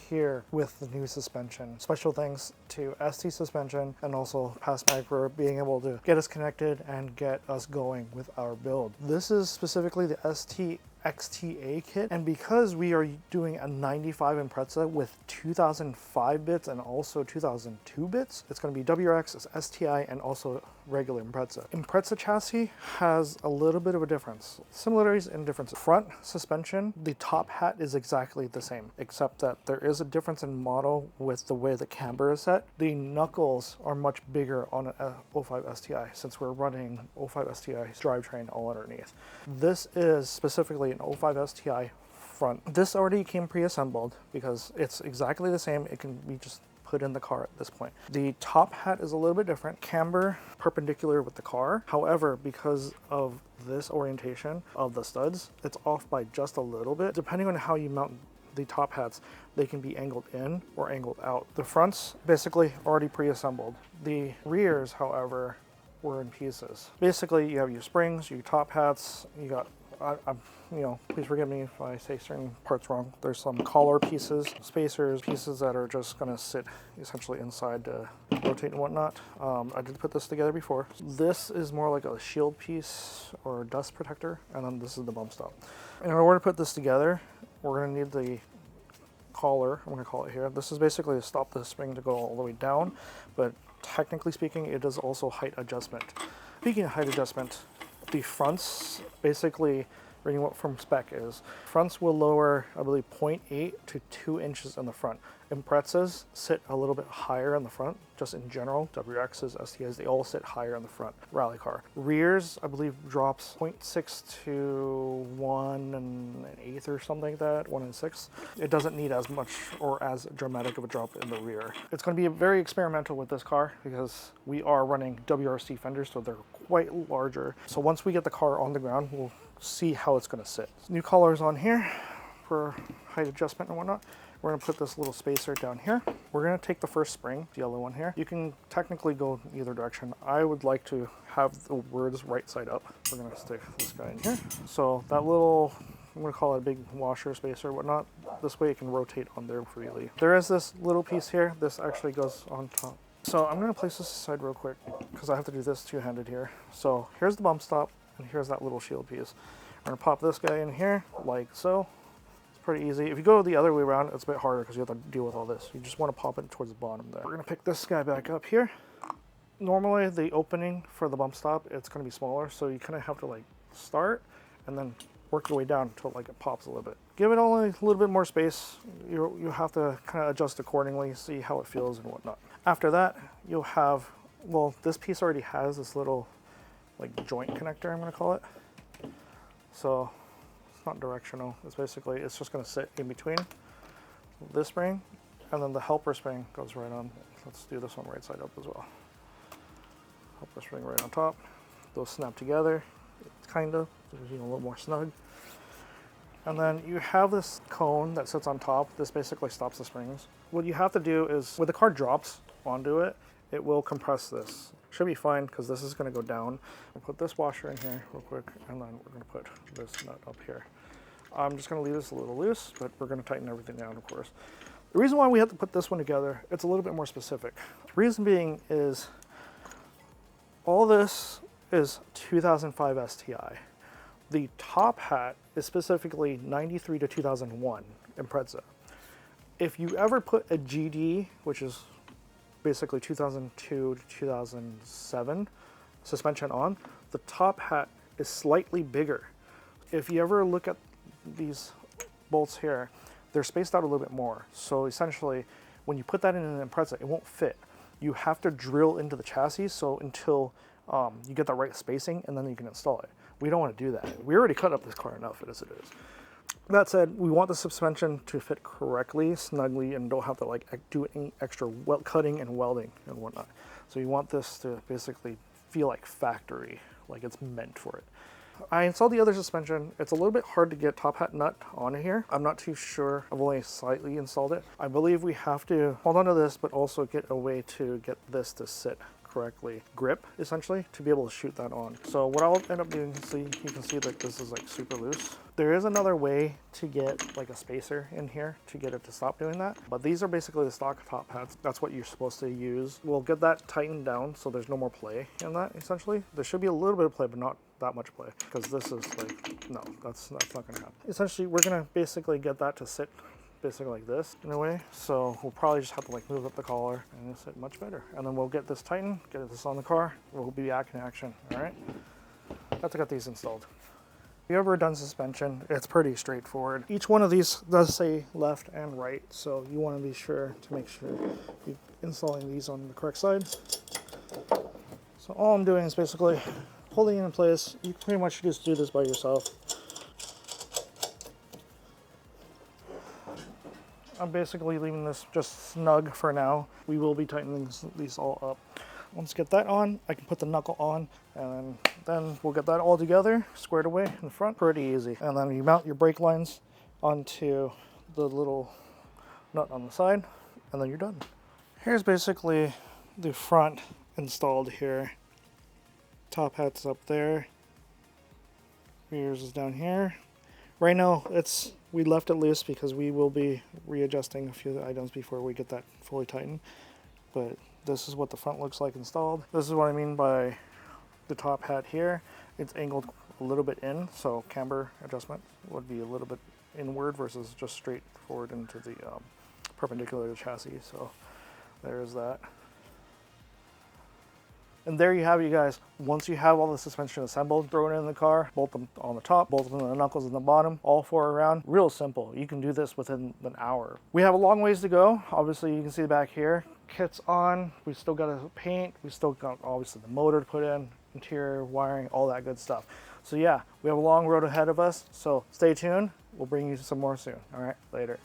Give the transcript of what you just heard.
here with the new suspension. Special thanks to ST Suspension and also PASMAG for being able to get us connected and get us going with our build. This is specifically the ST XTA kit, and because we are doing a 95 Impreza with 2005 bits and also 2002 bits, it's going to be WRX, STI, and also regular Impreza. Impreza chassis has a little bit of a difference. Similarities and differences. Front suspension, the top hat is exactly the same, except that there is a difference in model with the way the camber is set. The knuckles are much bigger on an 05 STI since we're running 05 STI drivetrain all underneath. This is specifically an 05 STI front. This already came pre-assembled because it's exactly the same. It can be just put in the car at this point. The top hat is a little bit different. Camber perpendicular with the car. However, because of this orientation of the studs, it's off by just a little bit. Depending on how you mount the top hats, they can be angled in or angled out. The fronts basically already pre-assembled. The rears, however, were in pieces. Basically, you have your springs, your top hats, you got please forgive me if I say certain parts wrong. There's some collar pieces, spacers, pieces that are just gonna sit essentially inside to rotate and whatnot. I did put this together before. This is more like a shield piece or dust protector, and then this is the bump stop. In order to put this together, we're gonna need the collar, I'm gonna call it here. This is basically to stop the spring to go all the way down, but technically speaking, it is also height adjustment. Speaking of height adjustment, the fronts, basically reading what from spec is, fronts will lower, I believe, 0.8 to 2 inches in the front. Imprezas sit a little bit higher in the front, just in general. WRXs, STIs, they all sit higher in the front. Rally car. Rears, I believe, drops 0.6 to 1/8 or something like that, 1/6. It doesn't need as much or as dramatic of a drop in the rear. It's going to be very experimental with this car because we are running WRC fenders, so they're quite larger. So once we get the car on the ground, we'll see how it's going to sit. New collars on here for height adjustment and whatnot. We're going to put this little spacer down here. We're going to take the first spring, the yellow one here. You can technically go either direction. I would like to have the words right side up. We're going to stick this guy in here. So that little, I'm going to call it a big washer spacer or whatnot. This way it can rotate on there freely. There is this little piece here. This actually goes on top. So I'm going to place this aside real quick because I have to do this two-handed here. So here's the bump stop and here's that little shield piece. I'm going to pop this guy in here like so. Pretty easy. If you go the other way around, it's a bit harder because you have to deal with all this. You just want to pop it towards the bottom there. We're going to pick this guy back up here. Normally the opening for the bump stop, it's going to be smaller, so you kind of have to like start and then work your way down until like it pops a little bit. Give it only a little bit more space. You have to kind of adjust accordingly, see how it feels and whatnot. After that, you'll have, well, this piece already has this little like joint connector, I'm going to call it. So it's not directional. It's basically, it's just going to sit in between this spring and then the helper spring goes right on. Let's do this one right side up as well. Helper spring right on top. Those snap together, kind of, a little more snug. And then you have this cone that sits on top. This basically stops the springs. What you have to do is, when the car drops onto it, it will compress this. Should be fine because this is going to go down. I'll put this washer in here real quick, and then we're going to put this nut up here. I'm just going to leave this a little loose, but we're going to tighten everything down, of course. The reason why we have to put this one together, it's a little bit more specific. The reason being is all this is 2005 STI. The top hat is specifically 93 to 2001 Impreza. If you ever put a GD, which is basically 2002 to 2007 suspension on, the top hat is slightly bigger. If you ever look at these bolts here, they're spaced out a little bit more. So essentially, when you put that in an Impreza, it won't fit. You have to drill into the chassis so until you get the right spacing, and then you can install it. We don't want to do that. We already cut up this car enough as it is. That said, we want the suspension to fit correctly, snugly, and don't have to like do any extra cutting and welding and whatnot. So you want this to basically feel like factory, like it's meant for it. I installed the other suspension. It's a little bit hard to get top hat nut on here. I'm not too sure. I've only slightly installed it. I believe we have to hold on to this, but also get a way to get this to sit correctly grip, essentially, to be able to shoot that on. So what I'll end up doing, so you can see that this is like super loose. There is another way to get like a spacer in here to get it to stop doing that, but these are basically the stock top hats. That's what you're supposed to use. We'll get that tightened down so there's no more play in that, essentially. There should be a little bit of play, but not that much play, because this is like, no, that's not gonna happen. Essentially, we're gonna basically get that to sit basically like this in a way. So we'll probably just have to like move up the collar and it'll sit much better. And then we'll get this tightened, get this on the car. We'll be back in action, all right? That's to get these installed. If you've ever done suspension, it's pretty straightforward. Each one of these does say left and right, so you want to be sure to make sure you're installing these on the correct side. So all I'm doing is basically holding it in place. You pretty much just do this by yourself. I'm basically leaving this just snug for now. We will be tightening these all up. Once I get that on, I can put the knuckle on, and then we'll get that all together, squared away in the front, pretty easy. And then you mount your brake lines onto the little nut on the side, and then you're done. Here's basically the front installed here. Top hat's up there. Rears is down here. Right now, we left it loose because we will be readjusting a few items before we get that fully tightened. But this is what the front looks like installed. This is what I mean by the top hat here. It's angled a little bit in, so camber adjustment would be a little bit inward versus just straight forward into the perpendicular to the chassis. So there's that. And there you have it, you guys. Once you have all the suspension assembled, throw it in the car, bolt them on the top, bolt them in the knuckles in the bottom, all four around. Real simple. You can do this within an hour. We have a long ways to go. Obviously, you can see back here. Kit's on. We still got to paint. We still got, obviously, the motor to put in, interior wiring, all that good stuff. So yeah, we have a long road ahead of us. So stay tuned. We'll bring you some more soon. All right, later.